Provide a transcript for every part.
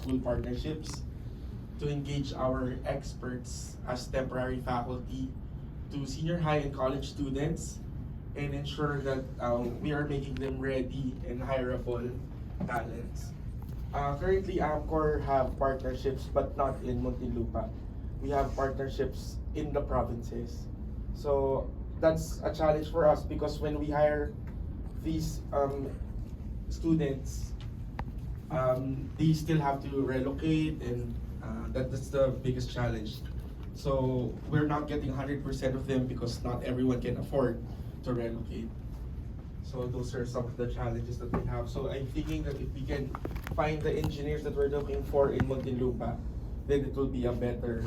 school partnerships to engage our experts as temporary faculty to senior high and college students and ensure that we are making them ready and hireable talents. Currently, Amcor have partnerships, but not in Muntinlupa. We have partnerships in the provinces. So that's a challenge for us because when we hire these students, they still have to relocate, and that's the biggest challenge. So we're not getting 100% of them because not everyone can afford to relocate. So those are some of the challenges that we have. So I'm thinking that if we can find the engineers that we're looking for in Muntinlupa, then it will be a better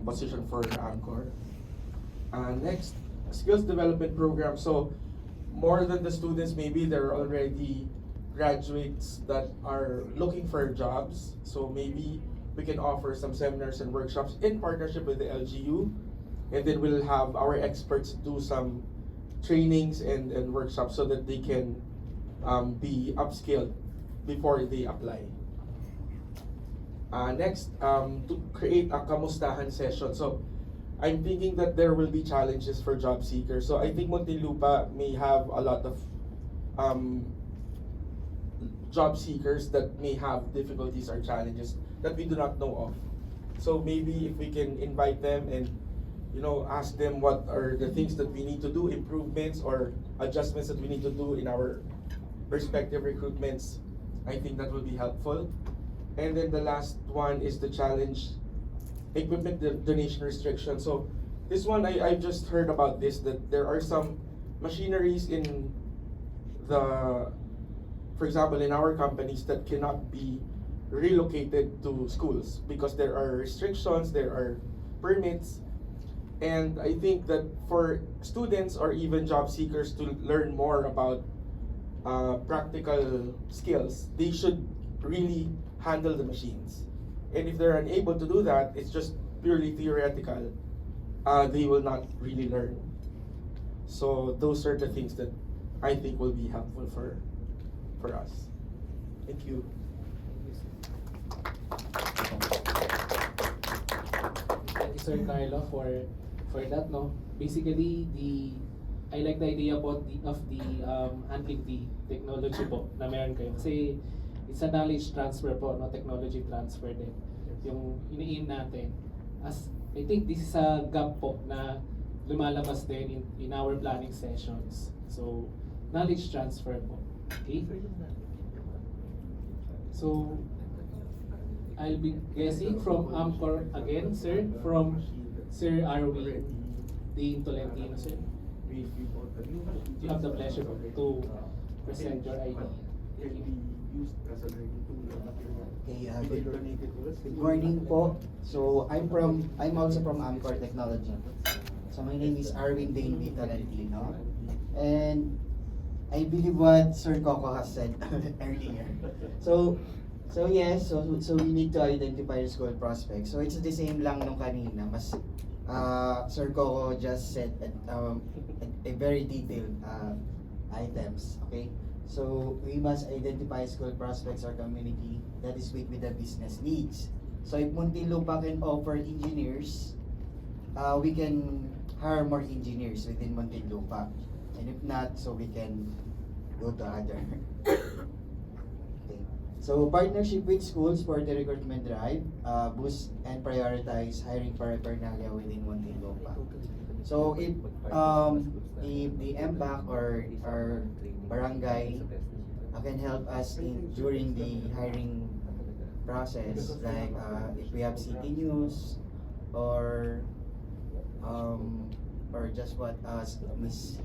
position for Angkor. Next, skills development program. So more than the students, maybe there are already graduates that are looking for jobs. So maybe we can offer some seminars and workshops in partnership with the LGU, and then we'll have our experts do some trainings and workshops so that they can be upskilled before they apply. Next, to create a kamustahan session. So I'm thinking that there will be challenges for job seekers. So I think Muntinlupa may have a lot of job seekers that may have difficulties or challenges that we do not know of. So maybe if we can invite them and ask them what are the things that we need to do, improvements or adjustments that we need to do in our respective recruitments, I think that will be helpful. And then the last one is the challenge, equipment donation restriction. So this one, I just heard about this, that there are some machineries in for example, in our companies that cannot be relocated to schools because there are restrictions, there are permits. And I think that for students or even job seekers to learn more about practical skills, they should really handle the machines. And if they're unable to do that, it's just purely theoretical, they will not really learn. So those are the things that I think will be helpful for us. Thank you. Thank you, Sir Carlo, for that. No, basically I like the idea of the handling the technology po na meron kayo kasi it's a knowledge transfer po, no, technology transfer din yung iniin natin. As I think this is a gap po na lumalabas din in our planning sessions. So knowledge transfer po. Okay? So I'll be guessing from Amcor again, sir, from Sir Arwin Dean Tolentino, sir. You have the pleasure to present your idea. Okay, good morning po. So I'm also from Amcor Technology. So my name is Arwin Dane B. Tolentino, and I believe what Sir Coco has said earlier. So yes, so we need to identify the school prospects. So it's the same lang nung kanina, mas Sir Coco just said a very detailed items. Okay, so we must identify school prospects or community that is weak with the business needs. So if Muntinlupa can offer engineers, we can hire more engineers within Muntinlupa. And if not, so we can go to other. Okay. So partnership with schools for the recruitment drive, boost and prioritize hiring paraphernalia within Muntinlupa. So if the Mbac or barangay can help us during the hiring process, like if we have city news or just what Miss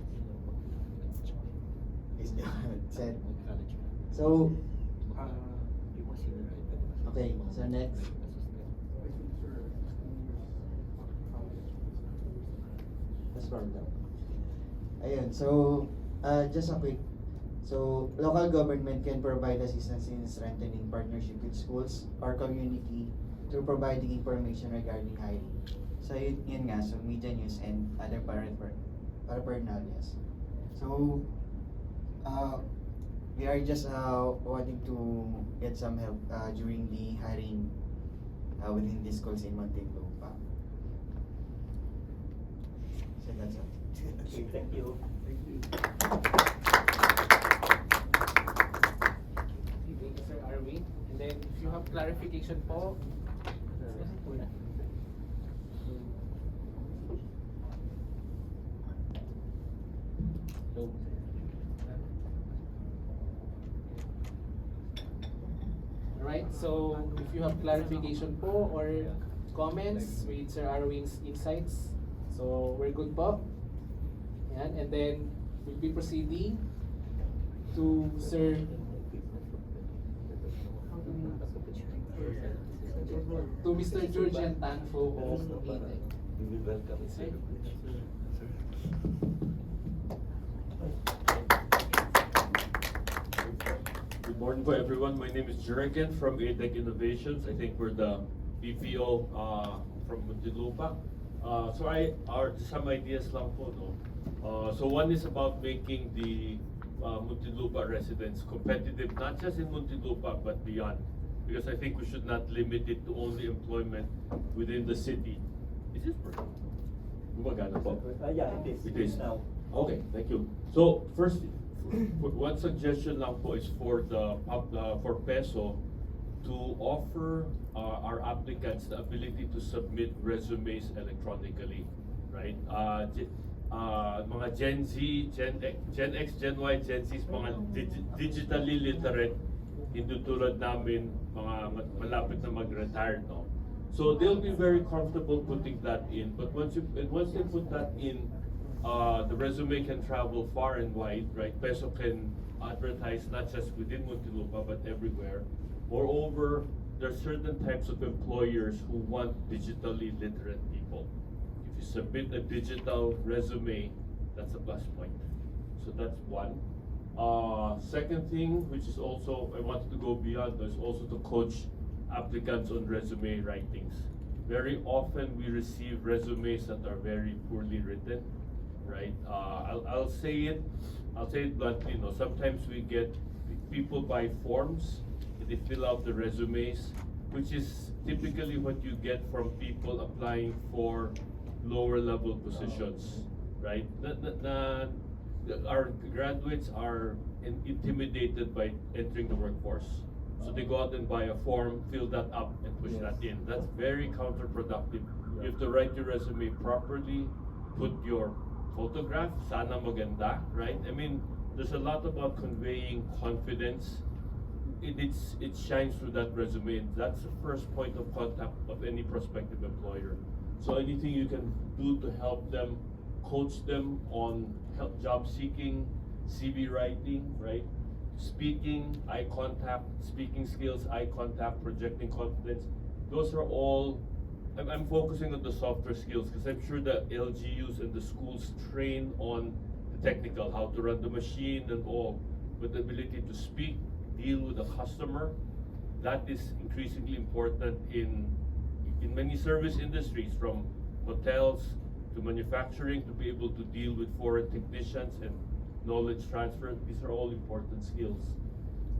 said. So okay, so next. Let's start down. Ayun, so just a quick. So local government can provide assistance in strengthening partnership with schools or community through providing information regarding hiring. So yun nga, so media news and other paraphernalias. So we are just wanting to get some help during the hiring within these schools in Muntinlupa. So that's all. Okay, thank you. Thank you, Sir Arvin. And then if you have clarification po, no. Alright, so if you have clarification po or comments with Sir Arwin's insights, so we're good po. Yan, and then we'll be proceeding to Sir Mr. Georgian Tanfo of Mbac. You will welcome, sir. Good morning po everyone. My name is Jurgen from ATEC Innovations. I think we're the BPO from Muntinlupa. Just some ideas lang po, no? So one is about making the Muntinlupa residents competitive, not just in Muntinlupa but beyond. Because I think we should not limit it to only employment within the city. Is this perfect? Gumagana po? Yeah, it is. It is now. Okay, thank you. So first, one suggestion lang po is for for PESO to offer our applicants the ability to submit resumes electronically, right? Mga Gen Z, Gen X, Gen Y, Gen Z, mga digitally literate, hindi tulad namin, mga malapit na mag-retire, no? So they'll be very comfortable putting that in. But once they put that in, the resume can travel far and wide, right? PESO can advertise not just within Muntinlupa but everywhere. Moreover, there are certain types of employers who want digitally literate people. If you submit a digital resume, that's a plus point. So that's one. Second thing, which is also, I wanted to go beyond, is also to coach applicants on resume writings. Very often we receive resumes that are very poorly written, right? I'll say it bluntly, sometimes we get people buy forms, they fill out the resumes, which is typically what you get from people applying for lower level positions, right? Our graduates are intimidated by entering the workforce. So they go out and buy a form, fill that up, and push that in. That's very counterproductive. You have to write your resume properly, put your photograph, sana maganda, right? I mean, there's a lot about conveying confidence. It shines through that resume. That's the first point of contact of any prospective employer. So anything you can do to help them, coach them on job seeking, CV writing, right? Speaking, eye contact, speaking skills, eye contact, projecting confidence. Those are all, I'm focusing on the softer skills because I'm sure the LGUs and the schools train on the technical, how to run the machine and all, but the ability to speak, deal with the customer, that is increasingly important in many service industries, from hotels to manufacturing, to be able to deal with foreign technicians and knowledge transfer. These are all important skills.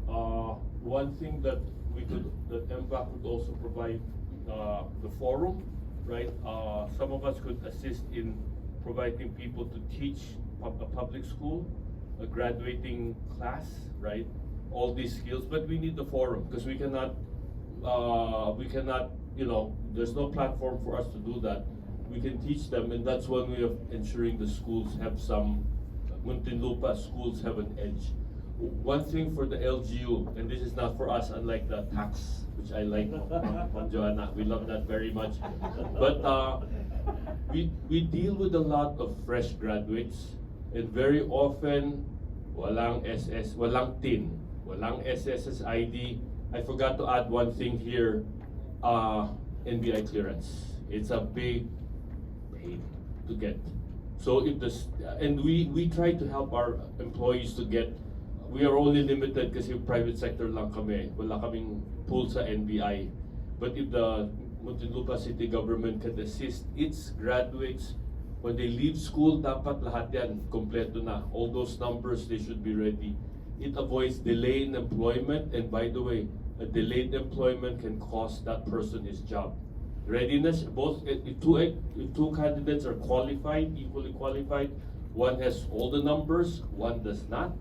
One thing that Mbac could also provide the forum, right? Some of us could assist in providing people to teach a public school, a graduating class, right? All these skills, but we need the forum because we cannot, there's no platform for us to do that. We can teach them, and that's one way of ensuring the schools have some, Muntinlupa schools have an edge. One thing for the LGU, and this is not for us, unlike the tax, which I like, Ma'am Joanna, we love that very much. But we deal with a lot of fresh graduates, and very often, walang SS, walang TIN, walang SSS ID. I forgot to add one thing here, NBI clearance. It's a big pain to get. So if this, and we try to help our employees to get, we are only limited kasi private sector lang kami, wala kaming pool sa NBI. But if the Muntinlupa City Government can assist its graduates, when they leave school, dapat lahat yan kompleto na. All those numbers, they should be ready. it avoids delay in employment, and by the way, a delayed employment can cost that person his job. Readiness, both if two candidates are qualified, equally qualified, one has all the numbers, one does not.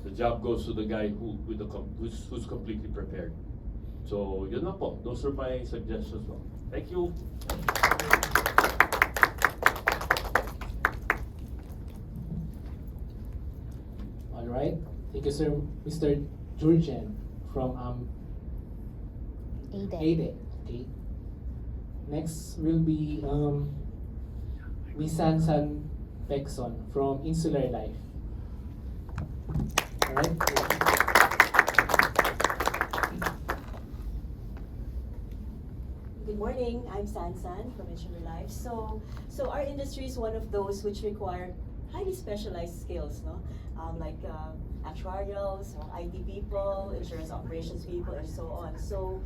The job goes to the guy who's completely prepared. So yun na po. Those are my suggestions. Thank you. All right. Thank you, sir. Mr. Jurgen from ADE. Okay. Next will be Miss Sansan Pekson from Insular Life. All right. Good morning, I'm Sansan from Insular Life. So our industry is one of those which require highly specialized skills, no? Like actuarials, IT people, insurance operations people, and so on. So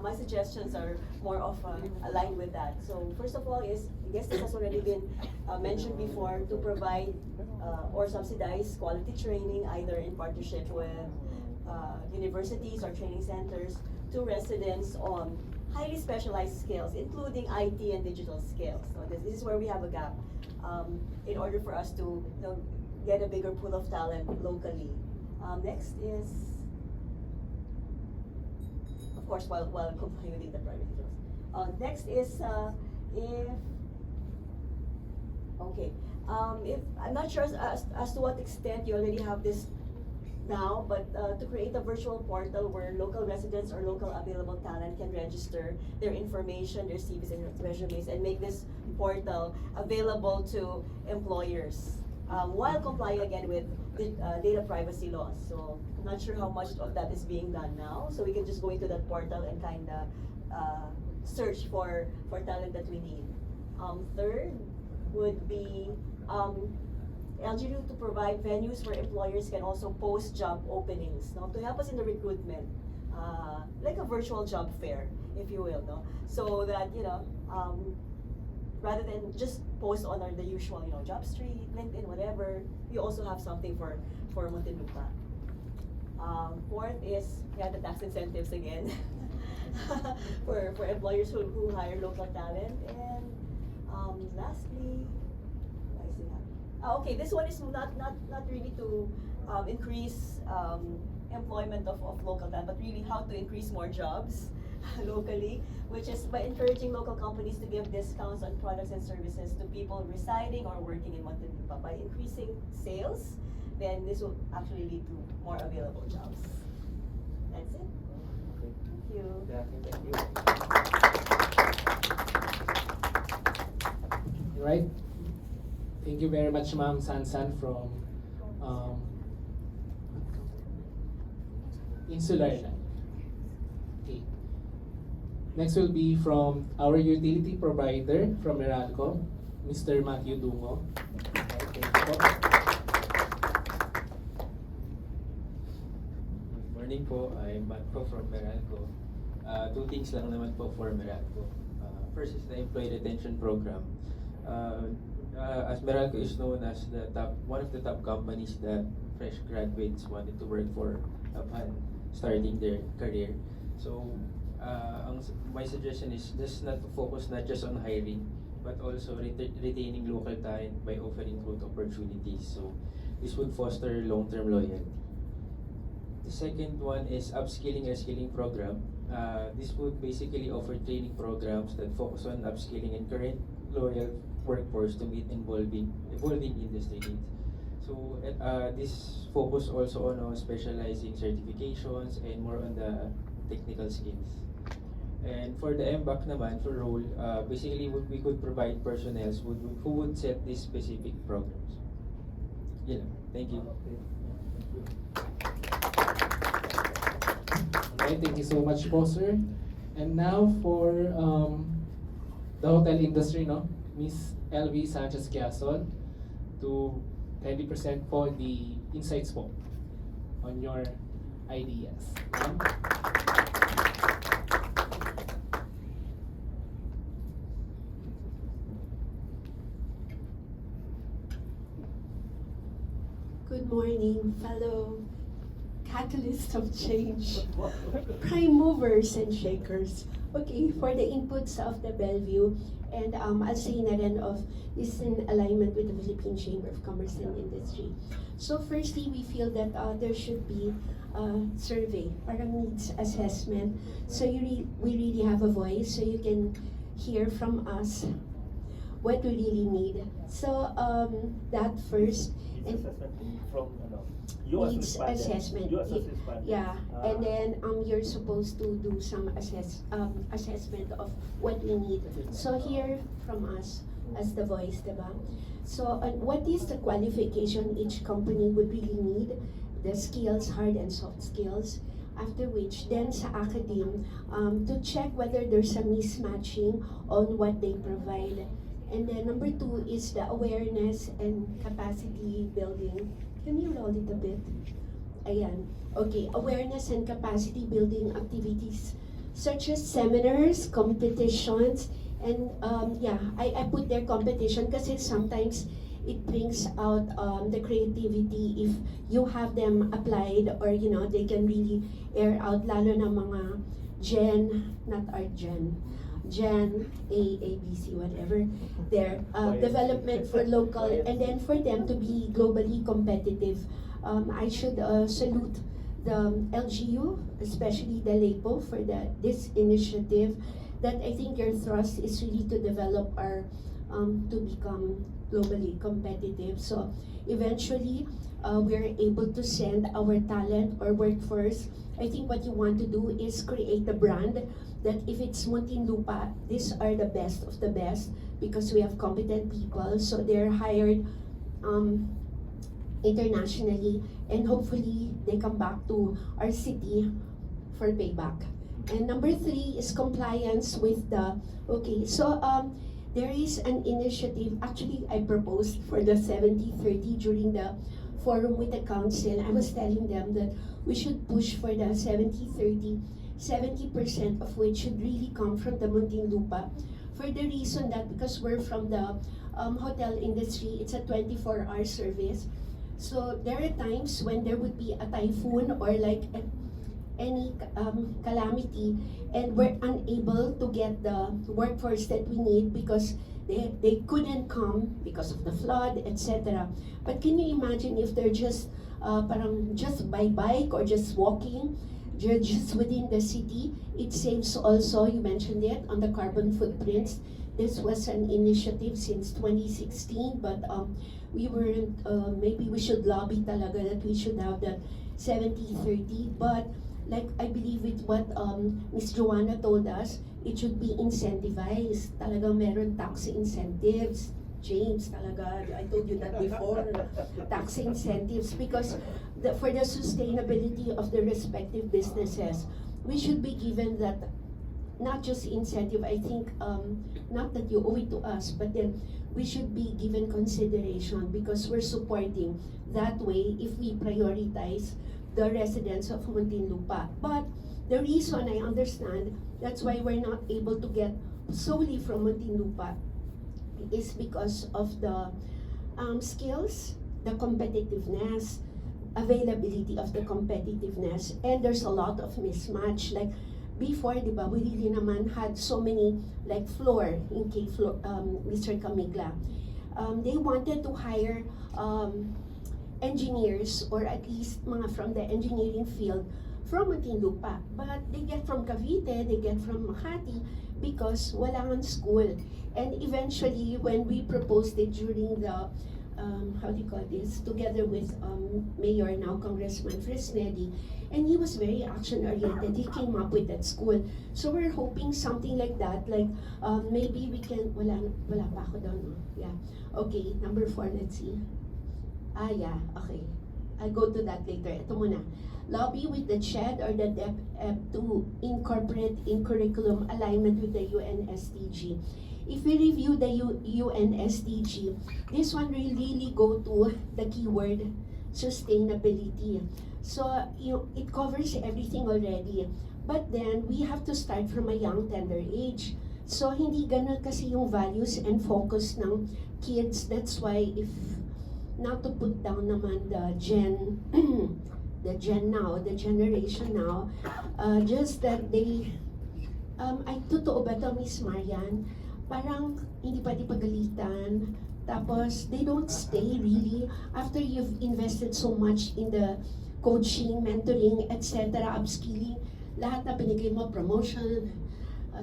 my suggestions are more of aligned with that. So first of all is, I guess this has already been mentioned before, to provide or subsidize quality training either in partnership with universities or training centers to residents on highly specialized skills, including IT and digital skills. So this is where we have a gap in order for us to get a bigger pool of talent locally. Next is, of course, while complying with the private details. Next is if I'm not sure as to what extent you already have this now, but to create a virtual portal where local residents or local available talent can register their information, their CVs and resumes, and make this portal available to employers while complying again with the data privacy laws. So I'm not sure how much of that is being done now. So we can just go into that portal and kind of search for talent that we need. Third would be LGU to provide venues where employers can also post job openings, no, to help us in the recruitment, like a virtual job fair, if you will, no, so that rather than just post on the usual, JobStreet, LinkedIn, whatever, you also have something for Muntinlupa. Fourth is the tax incentives again for employers who hire local talent, and lastly. Okay, this one is not really to increase employment of local talent, but really how to increase more jobs locally, which is by encouraging local companies to give discounts on products and services to people residing or working in Muntinlupa. By increasing sales, then this will actually lead to more available jobs. That's it. Thank you. Yeah, thank you. All right. Thank you very much, Ma'am Sansan from Insular Life. Okay. Next will be from our utility provider from Meralco, Mr. Matthew Dungo. Thank you po. Good morning po, I'm Matt po from Meralco. Two things lang naman po for Meralco. First is the Employee Retention Program. As Meralco is known as one of the top companies that fresh graduates wanted to work for upon starting their career. So, my suggestion is just not to focus not just on hiring, but also retaining local talent by offering growth opportunities. So, this would foster long-term loyalty. The second one is upskilling and skilling program. This would basically offer training programs that focus on upskilling and current loyal workforce to meet evolving industry needs. So this focus also on specializing certifications and more on the technical skills. And for the Mbac naman, for role, basically we could provide personnel who would set these specific programs. Yeah, thank you. Alright, thank you so much po, sir. And now for the hotel industry, no? Miss LV Sanchez Quezon to kindly present po the insights po on your ideas. Good morning, fellow catalysts of change, prime movers and shakers. Okay, for the inputs of the Bellevue, and I'll say na rin of is in alignment with the Philippine Chamber of Commerce and Industry. So firstly, we feel that there should be a survey, parang needs assessment. So we really have a voice, so you can hear from us what we really need. So that first, Needs and assessment from ano? You as needs respondent. assessment. You as a respondent. Yeah, Ah. and then you're supposed to do some assessment of what we need. So hear from us as the voice, diba? So what is the qualification each company would really need? The skills, hard and soft skills. After which, then sa academe, to check whether there's a mismatching on what they provide. And then number 2 is the awareness and capacity building. Can you roll it a bit? Ayan. Okay, awareness and capacity building activities such as seminars, competitions, and I put their competition because sometimes it brings out the creativity if you have them applied, or they can really air out, lalo na mga Gen A, B, C, whatever, their development for local, and then for them to be globally competitive. I should salute the LGU, especially the LAPO, for this initiative, that I think your thrust is really to develop our, to become globally competitive. So eventually, we're able to send our talent or workforce. I think what you want to do is create a brand that if it's Muntinlupa, these are the best of the best because we have competent people, so they're hired internationally, and hopefully they come back to our city for payback. And number 3 is compliance with the, there is an initiative, actually I proposed for the 70-30 during the forum with the council. I was telling them that we should push for the 70-30, 70% of which should really come from the Muntinlupa, for the reason that because we're from the hotel industry, it's a 24-hour service. So there are times when there would be a typhoon or like any calamity, and we're unable to get the workforce that we need because they couldn't come because of the flood, etc. But can you imagine if they're just just by bike or just walking, just within the city? It saves also, you mentioned it, on the carbon footprints. This was an initiative since 2016, but we weren't, maybe we should lobby talaga that we should have that 70-30, but like I believe with what Ms. Joanna told us, it should be incentivized. Talagang meron tax incentives. James, talaga, I told you that before. Tax incentives, because for the sustainability of the respective businesses, we should be given that, not just incentive, I think, not that you owe it to us, but then we should be given consideration because we're supporting that way if we prioritize the residents of Muntinlupa. But the reason I understand, that's why we're not able to get solely from Muntinlupa, is because of the skills, the competitiveness, availability of the competitiveness, and there's a lot of mismatch. Like before, di ba, we really naman had so many, like Floor, in Mr. Camigla. They wanted to hire engineers, or at least mga from the engineering field, from Muntinlupa. But they get from Cavite, they get from Makati, because wala ngang school. And eventually, when we proposed it during the, together with Mayor, now Congressman Fresnedi, and he was very action-oriented, he came up with that school. So we're hoping something like that, like maybe we can, wala pa ako doon, yeah. Okay, number 4, let's see. Yeah, okay. I'll go to that later. Ito muna. Lobby with the CHED or the DepEd to incorporate in curriculum alignment with the UN SDG. If we review the UN SDG, this one will really go to the keyword sustainability. So it covers everything already. But then we have to start from a young tender age. So hindi ganun kasi yung values and focus ng kids. That's why, if not to put down naman the the generation now, just that they, ay totoo ba to, Miss Marian? Parang hindi pa di pagalitan, tapos they don't stay really after you've invested so much in the coaching, mentoring, etc., upskilling, lahat na binigay mo, promotion,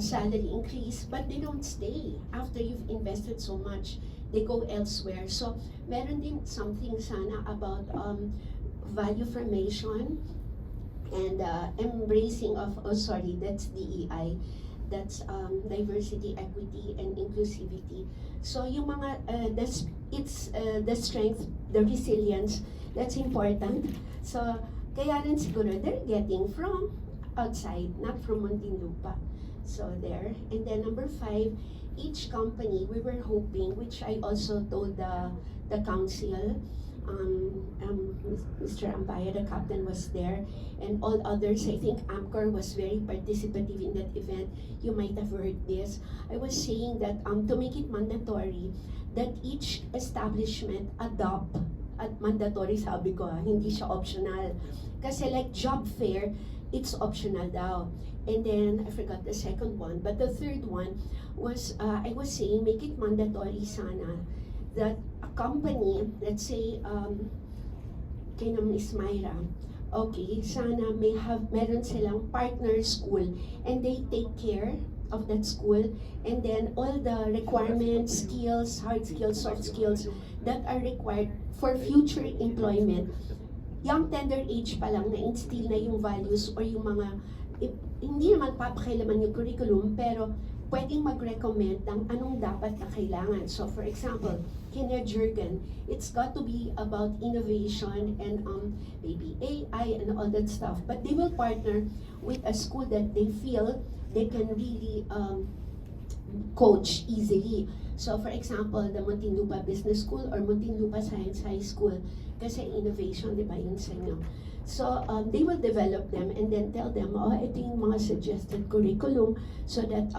salary increase, but they don't stay after you've invested so much. They go elsewhere. So, meron din something sana about value formation and embracing of, that's DEI. That's diversity, equity, and inclusivity. So, yung mga, it's the strength, the resilience, that's important. So, kaya rin siguro they're getting from outside, not from Muntinlupa. So there. And then number 5, each company, we were hoping, which I also told the council, Mr. Ampaya, the captain was there, and all others. I think AMCOR was very participative in that event. You might have heard this. I was saying that to make it mandatory, that each establishment adopt at mandatory, sabi ko, hindi siya optional. Kasi like job fair, it's optional daw. And then, I forgot the second one, but the third one was, I was saying, make it mandatory sana, that a company, let's say, kay na Miss Myra, okay, sana meron silang partner school, and they take care of that school, and then all the requirements, skills, hard skills, soft skills, that are required for future employment, young tender age pa lang na-instill na yung values or yung mga, hindi naman papakailaman yung curriculum, pero pwedeng mag-recommend ng anong dapat na kailangan. So for example, Kinder Jurgen, it's got to be about innovation and maybe AI and all that stuff. But they will partner with a school that they feel they can really coach easily. So for example, the Muntinlupa Business School or Muntinlupa Science High School, kasi innovation, di ba yun sa inyo? So they will develop them and then tell them, ito yung mga suggested curriculum so that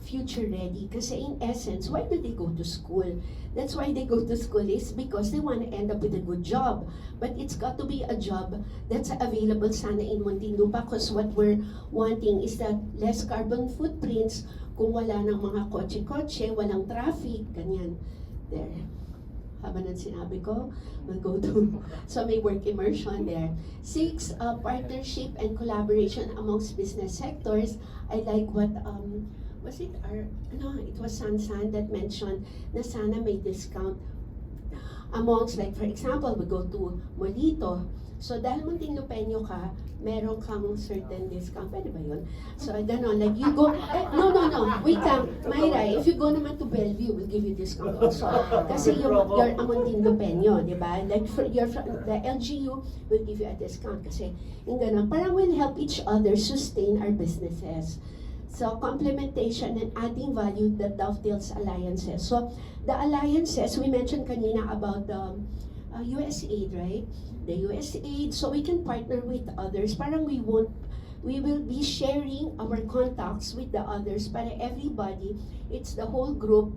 future ready. Kasi in essence, why do they go to school? That's why they go to school is because they want to end up with a good job. But it's got to be a job that's available sana in Muntinlupa, because what we're wanting is that less carbon footprints kung wala ng mga kotse-kotse, walang traffic, ganyan. There. Haba ng sinabi ko, we'll go to, so may work immersion there. 6, partnership and collaboration amongst business sectors. I like what, was it it was Sansan that mentioned na sana may discount amongst, like for example, we go to Molito. So dahil Muntinlupeño ka, meron kang certain discount. Pwede ba yun? So gano'n, like you go, no, wait lang, Myra, if you go naman to Bellevue, we'll give you discount also. Kasi you're a Muntinlupeño, di ba? Like for the LGU, will give you a discount kasi yung gano'n. Parang we'll help each other sustain our businesses. So complementation and adding value that dovetails alliances. So the alliances, we mentioned kanina about the USAID, right? The USAID, so we can partner with others. Parang we will be sharing our contacts with the others para everybody, it's the whole group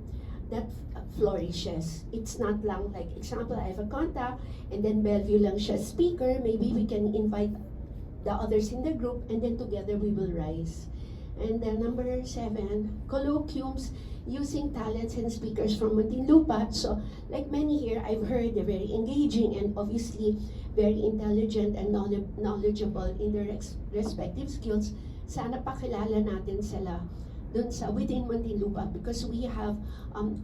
that flourishes. It's not lang like, example, I have a contact and then Bellevue lang siya speaker, maybe we can invite the others in the group and then together we will rise. And then number 7, colloquiums using talents and speakers from Muntinlupa. So, like many here, I've heard they're very engaging and obviously very intelligent and knowledgeable in their respective skills. Sana pakilala natin sila dun sa within Muntinlupa because we have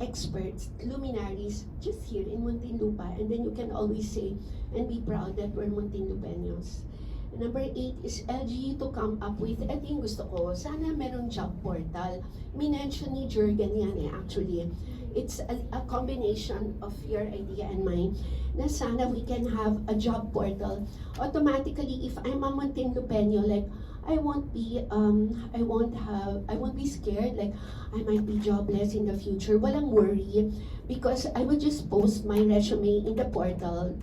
experts, luminaries just here in Muntinlupa, and then you can always say and be proud that we're Muntinlupeños. Number 8 is LGU to come up with, ito yung gusto ko, sana merong job portal. Minention ni Jurgen yan actually. It's a combination of your idea and mine, na sana we can have a job portal. Automatically, if I'm a Muntinlupeño, like, I won't be scared, like, I might be jobless in the future. Walang worry, because I will just post my resume in the portal.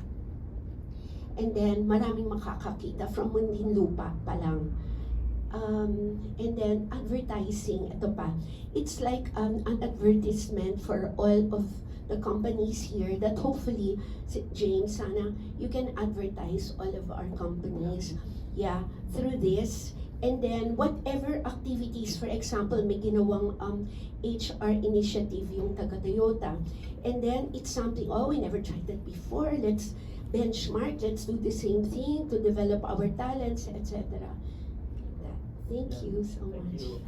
And then, maraming makakakita from Muntinlupa pa lang. And then, advertising, ito pa. It's like an advertisement for all of the companies here that hopefully, James, sana, you can advertise all of our companies, yeah, through this. And then whatever activities, for example, may ginawang HR initiative yung taga Toyota. And then it's something, oh, we never tried that before. Let's benchmark, let's do the same thing to develop our talents, etc. Thank you so Thank much. you.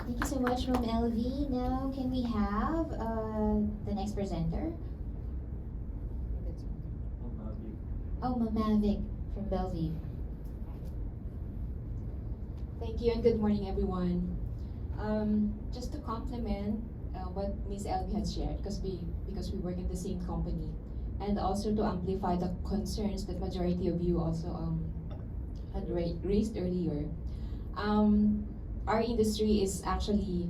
Thank you so much, Ma'am LV. Now, can we have the next presenter? Oh, Ma'am Mavic from Bellevue. Thank you and good morning, everyone. Just to complement what Ms. Elby has shared, because we work in the same company, and also to amplify the concerns that majority of you also had raised earlier. Our industry is actually,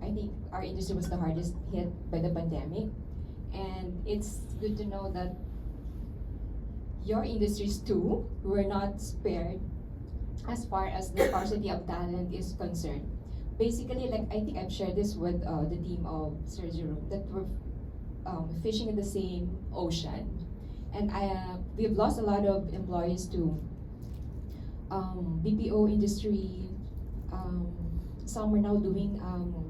I think our industry was the hardest hit by the pandemic, and it's good to know that your industries too were not spared as far as the scarcity of talent is concerned. Basically, like I think I've shared this with the team of Sir Jerome, that we're fishing in the same ocean, and we've lost a lot of employees to BPO industry. Some are now doing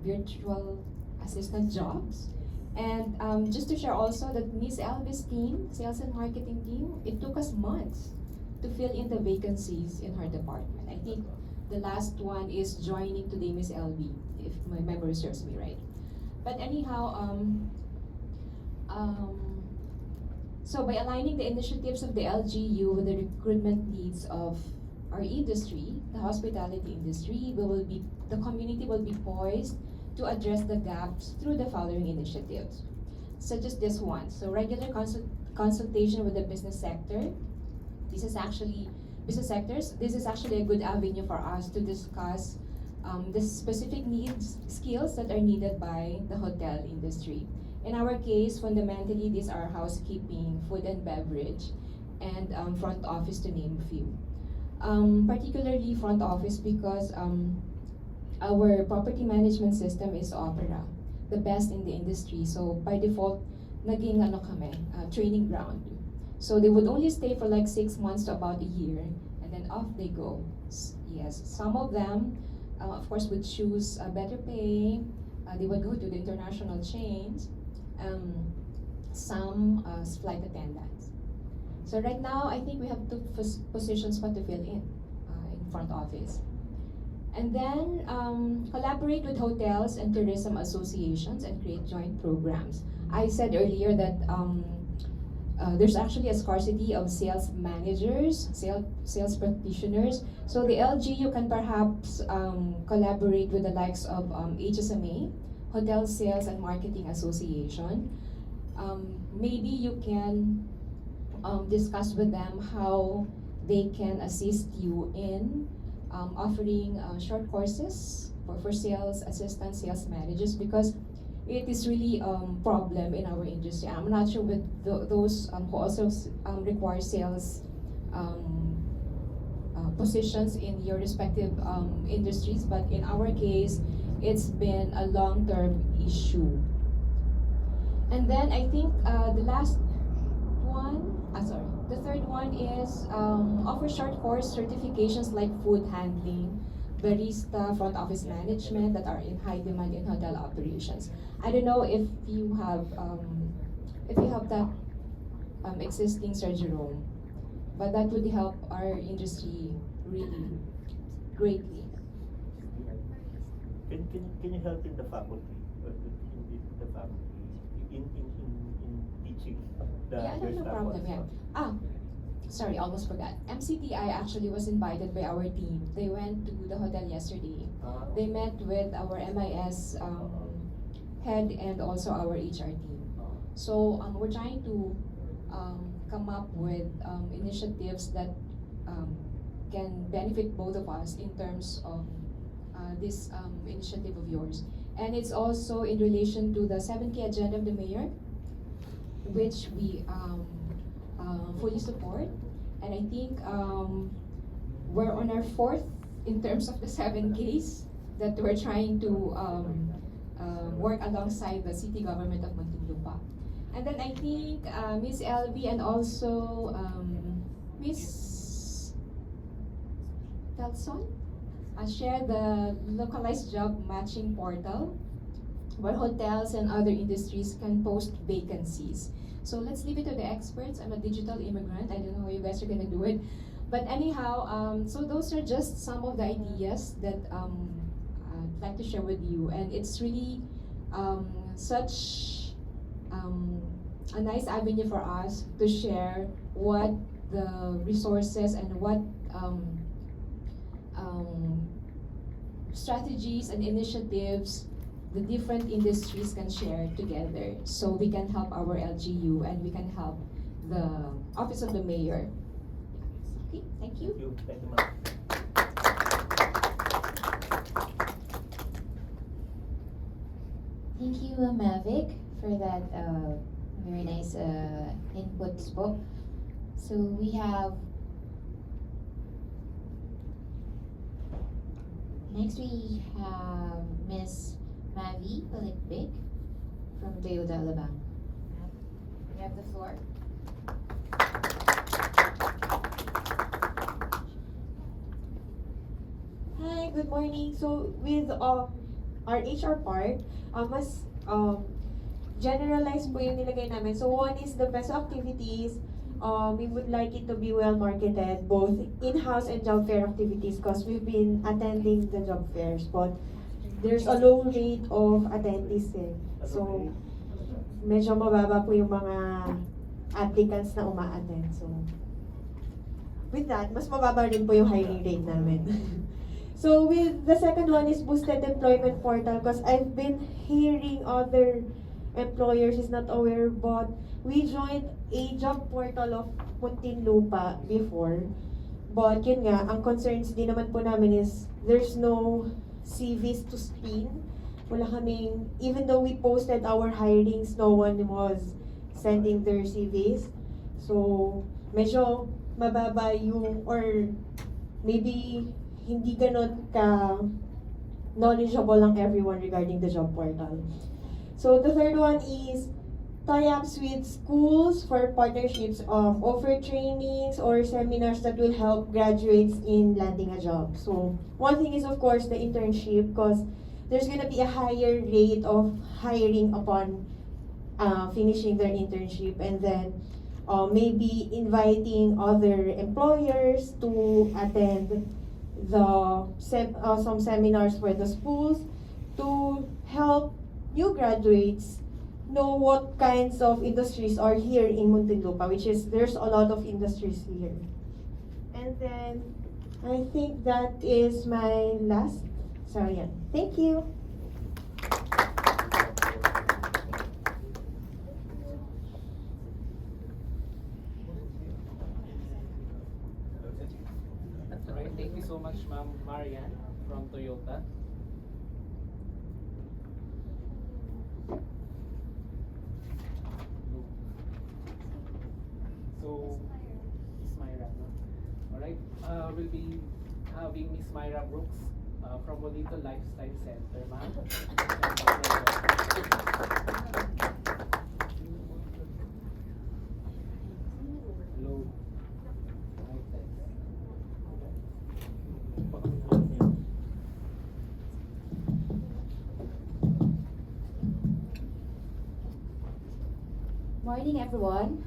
virtual assistant jobs. And just to share also that Ms. Elvis' team, sales and marketing team, it took us months to fill in the vacancies in her department. I think the last one is joining today, Ms. LB, if my memory serves me right. But anyhow, so by aligning the initiatives of the LGU with the recruitment needs of our industry, the hospitality industry, the community will be poised to address the gaps through the following initiatives, such as this one. So regular consultation with the business sector. This is actually a good avenue for us to discuss the specific needs, skills that are needed by the hotel industry. In our case, fundamentally, these are housekeeping, food and beverage, and front office, to name a few. Particularly front office because our property management system is Opera, the best in the industry. So by default, naging training ground. So they would only stay for like 6 months to about a year, and then off they go. Yes, some of them, of course, would choose better pay. They would go to the international chains. Some flight attendants. So right now, I think we have 2 positions to fill in front office. And then collaborate with hotels and tourism associations and create joint programs. I said earlier that there's actually a scarcity of sales managers, sales practitioners. So the LGU can perhaps collaborate with the likes of HSMA, Hotel Sales and Marketing Association. Maybe you can discuss with them how they can assist you in offering short courses for sales assistants, sales managers, because it is really a problem in our industry. I'm not sure with those who also require sales positions in your respective industries, but in our case, it's been a long-term issue. And then I think the third one is offer short course certifications like food handling, barista, front office management that are in high demand in hotel operations. I don't know if you have that existing, Sir Jerome, but that would help our industry really greatly. Can you help in the faculty, in teaching the Yeah, your no staff problem. also? Yeah. Sorry, almost forgot. MCTI actually was invited by our team. They went to the hotel yesterday. They met with our MIS head and also our HR team. So we're trying to come up with initiatives that can benefit both of us in terms of this initiative of yours. And it's also in relation to the 7K agenda of the mayor, which we fully support. And I think we're on our 4th in terms of the 7Ks. that we're trying to work alongside the city government of Muntinlupa. And then I think Miss LV and also Miss Telson share the localized job matching portal where hotels and other industries can post vacancies. So let's leave it to the experts. I'm a digital immigrant. I don't know how you guys are gonna do it. But anyhow, so those are just some of the ideas that I'd like to share with you. And it's really such a nice avenue for us to share what the resources and what strategies and initiatives the different industries can share together, so we can help our LGU and we can help the Office of the Mayor. Okay, thank you. Thank you, ma'am. Thank you, Mavic, for that very nice inputs po. So we have next we have Miss Mavi Palitbik from Toyota Alabang. You have the floor. Hi, good morning. So with our HR part, mas generalized po yung nilagay namin. So one is the best activities. We would like it to be well marketed, both in-house and job fair activities, because we've been attending the job fairs, but there's a low rate of attendees eh. So medyo mababa po yung mga applicants na uma-attend. So with that, mas mababa rin po yung hiring rate namin. So with the second one is boosted employment portal, because I've been hearing other employers is not aware, but we joined a job portal of Muntinlupa before. But yun nga, ang concerns din naman po namin is there's no CVs to screen. Wala kaming, even though we posted our hirings, no one was sending their CVs. So medyo mababa yung, or maybe hindi ganon ka knowledgeable lang everyone regarding the job portal. So the third one is tie-ups with schools for partnerships, offer trainings or seminars that will help graduates in landing a job. So one thing is of course the internship, because there's gonna be a higher rate of hiring upon finishing their internship, and then maybe inviting other employers to attend some seminars for the schools to help new graduates know what kinds of industries are here in Muntinlupa, which is there's a lot of industries here. And then I think that is my last. Sorry, yeah. Thank you. Alright, thank you so much, Ma'am Marian from Toyota. So, Miss Myra, no? Alright, we'll be having Miss Myra Brooks from Molito Lifestyle Center, ma'am. Hello. Morning, everyone.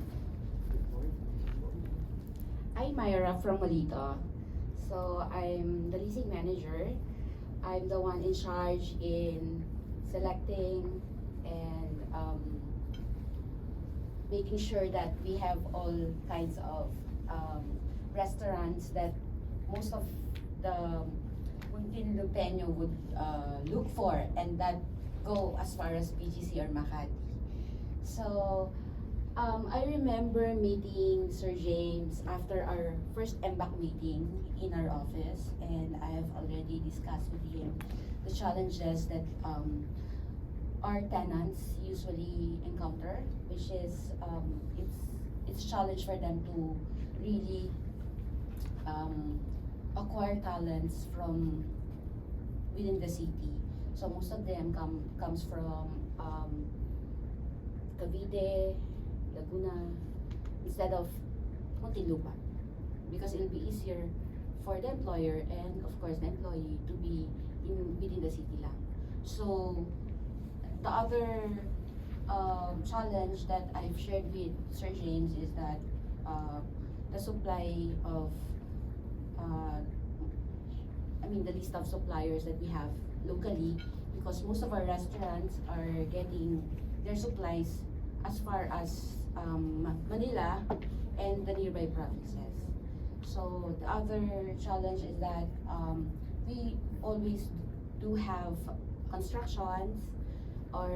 I'm Myra from Molito. So I'm the leasing manager. I'm the one in charge in selecting and making sure that we have all kinds of restaurants that most of the Muntinlupeño would look for, and that go as far as BGC or Makati. So I remember meeting Sir James after our first Mbac meeting in our office, and I have already discussed with him the challenges that our tenants usually encounter, which is it's a challenge for them to really acquire talents from within the city. So most of them comes from Cavite, Laguna, instead of Muntinlupa, because it'll be easier for the employer and of course the employee to be within the city lang. So the other challenge that I've shared with Sir James is that the supply of the list of suppliers that we have locally, because most of our restaurants are getting their supplies as far as Manila and the nearby provinces. So the other challenge is that we always do have constructions or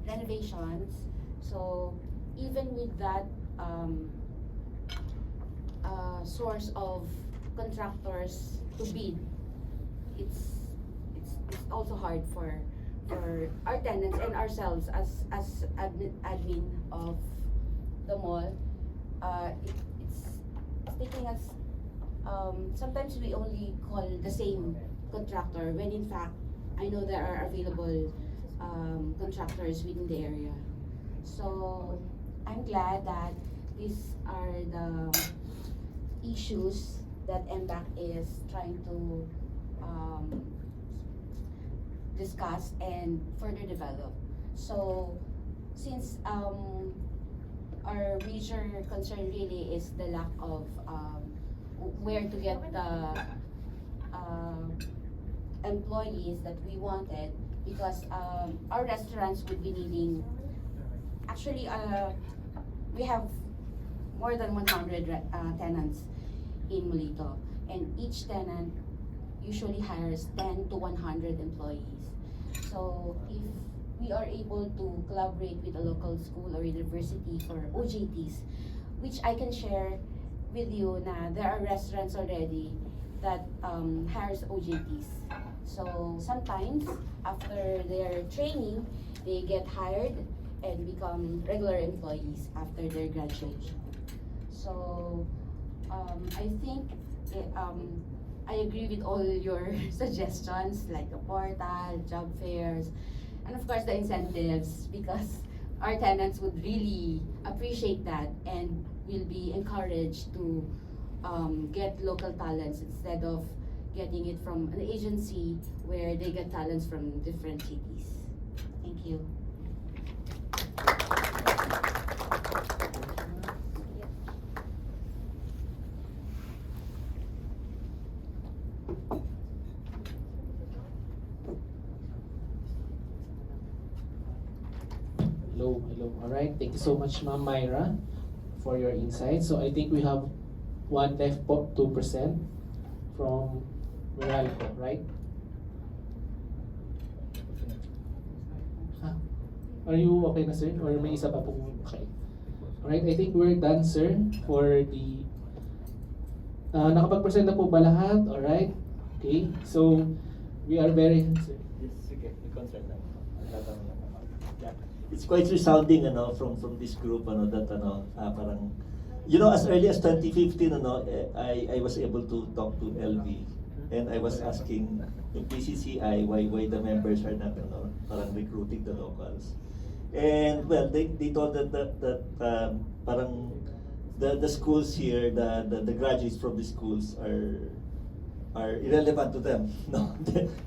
renovations. So even with that source of contractors to bid, it's also hard for our tenants and ourselves as admin of the mall. It's taking us, sometimes we only call the same contractor when in fact I know there are available contractors within the area. So I'm glad that these are the issues that Mbac is trying to discuss and further develop. So since our major concern really is the lack of where to get the employees that we wanted, because our restaurants would be needing, actually we have more than 100 tenants in Molito, and each tenant usually hires 10 to 100 employees. So if we are able to collaborate with a local school or university for OJTs, which I can share with you na there are restaurants already that hires OJTs. So sometimes after their training, they get hired and become regular employees after their graduation. So I think I agree with all your suggestions, like the portal, job fairs, and of course the incentives, because our tenants would really appreciate that and will be encouraged to get local talents instead of getting it from an agency where they get talents from different cities. Thank you. Hello. All right. Thank you so much, Ma'am Myra, for your insights. So I think we have one left po, 2% from Meralco, right? Are you okay na, sir? Or may isa pa po? Okay. Alright, I think we're done, sir, for the... nakapag-present na po ba lahat? Alright. Okay. So, we are very... Sir. Yes, okay. The concern lang. Yeah. It's quite resounding from this group that parang, as early as 2015 I was able to talk to LV, and I was asking yung PCCI why the members are not parang recruiting the locals. And well, they told that parang the schools here, the graduates from the schools are irrelevant to them. No,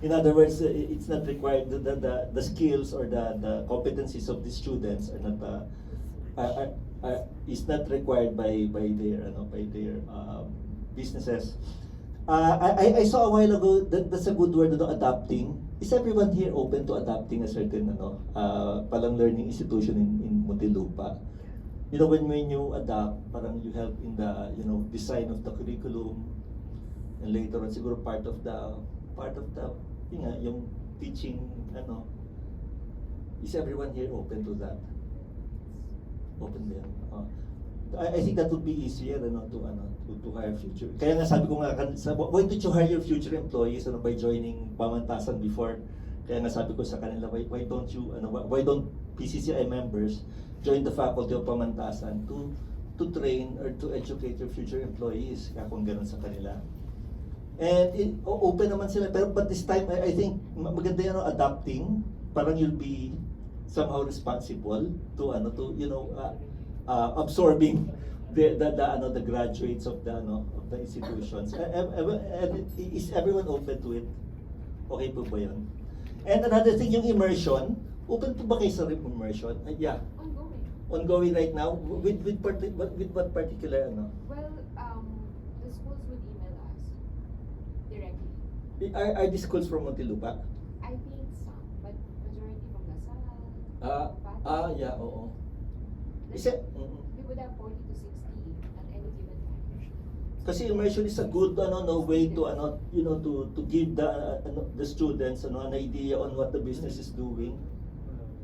in other words, it's not required. The skills or the competencies of the students are not is not required by their businesses. I saw a while ago that's a good word, adapting. Is everyone here open to adapting a certain palang learning institution in Muntinlupa? When you adapt, parang you help in the design of the curriculum, and later on siguro part of the yung teaching is everyone here open to that? Open din. I think that would be easier to hire future. Kaya nga sabi ko nga, why don't you hire your future employees by joining Pamantasan before? Kaya nga sabi ko sa kanila, why don't PCCI members join the faculty of Pamantasan to train or to educate your future employees? Kaya kung ganun sa kanila. And open naman sila, pero but this time I think maganda yan, adapting, parang you'll be somehow responsible to absorbing the graduates of the institutions. And is everyone open to it? Okay po ba yun? And another thing, yung immersion, open po ba kayo sa immersion? Yeah. Ongoing right now? With what particular Well, the schools would email us directly. Are these schools from Muntinlupa? I think some, but majority from Lasal. Yeah, oo. Like, Is it? we would have 40 to 60 at any given time. Kasi immersion is a good way to to give the students an idea on what the business is doing.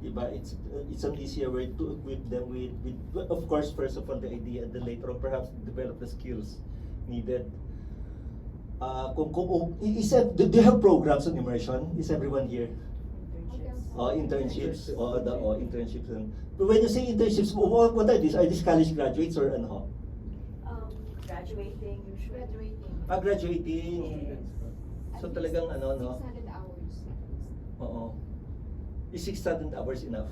Diba? It's an easier way to equip them with of course, first of all, the idea, and then later on perhaps develop the skills needed. Do you have programs on immersion? Is everyone here? Internships. Internships. But when you say internships, what are these? Are these college graduates or ano? Graduating usually. Graduating. Yes. So At talagang least 600 hours. Oo. Is 600 hours enough?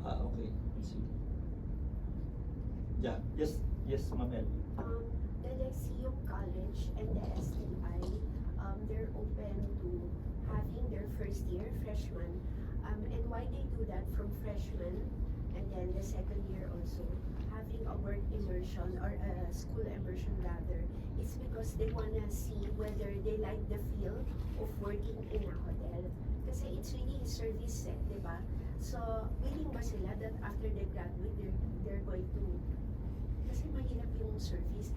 Yeah. Okay. I see. Yeah. Yes, Ma'am El. The Lyceum College and the STI, they're open to having their first year freshmen. And why they do that from freshman and then the second year also, having a work immersion or a school immersion rather, is because they wanna see whether they like the feel of working in a hotel. Kasi it's really a service set, di ba? So, willing ba sila that after they graduate, they're going to, kasi mahirap yung service.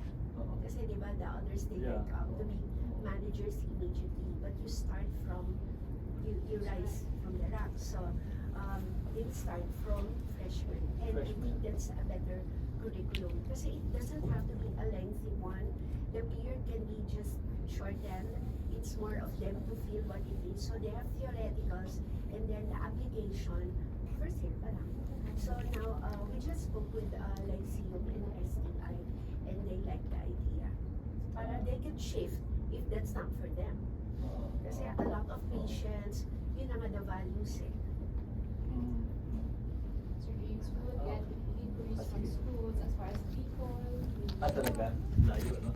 Kasi di ba, the others, they Yeah. to be managers immediately, but you start from, you rise from the ranks. So, they start from freshman. And I think that's a better curriculum. Kasi it doesn't have to be a lengthy one. The period can be just shortened. It's more of them to feel what it is. So they have theoreticals and then the application, first year pa lang. So now, we just spoke with Lyceum and STI and they like the idea. Para they can shift if that's not for them. Kasi a lot of patients, yun naman the values eh. So we would get inquiries from schools as far as people. Talaga? Layo, no?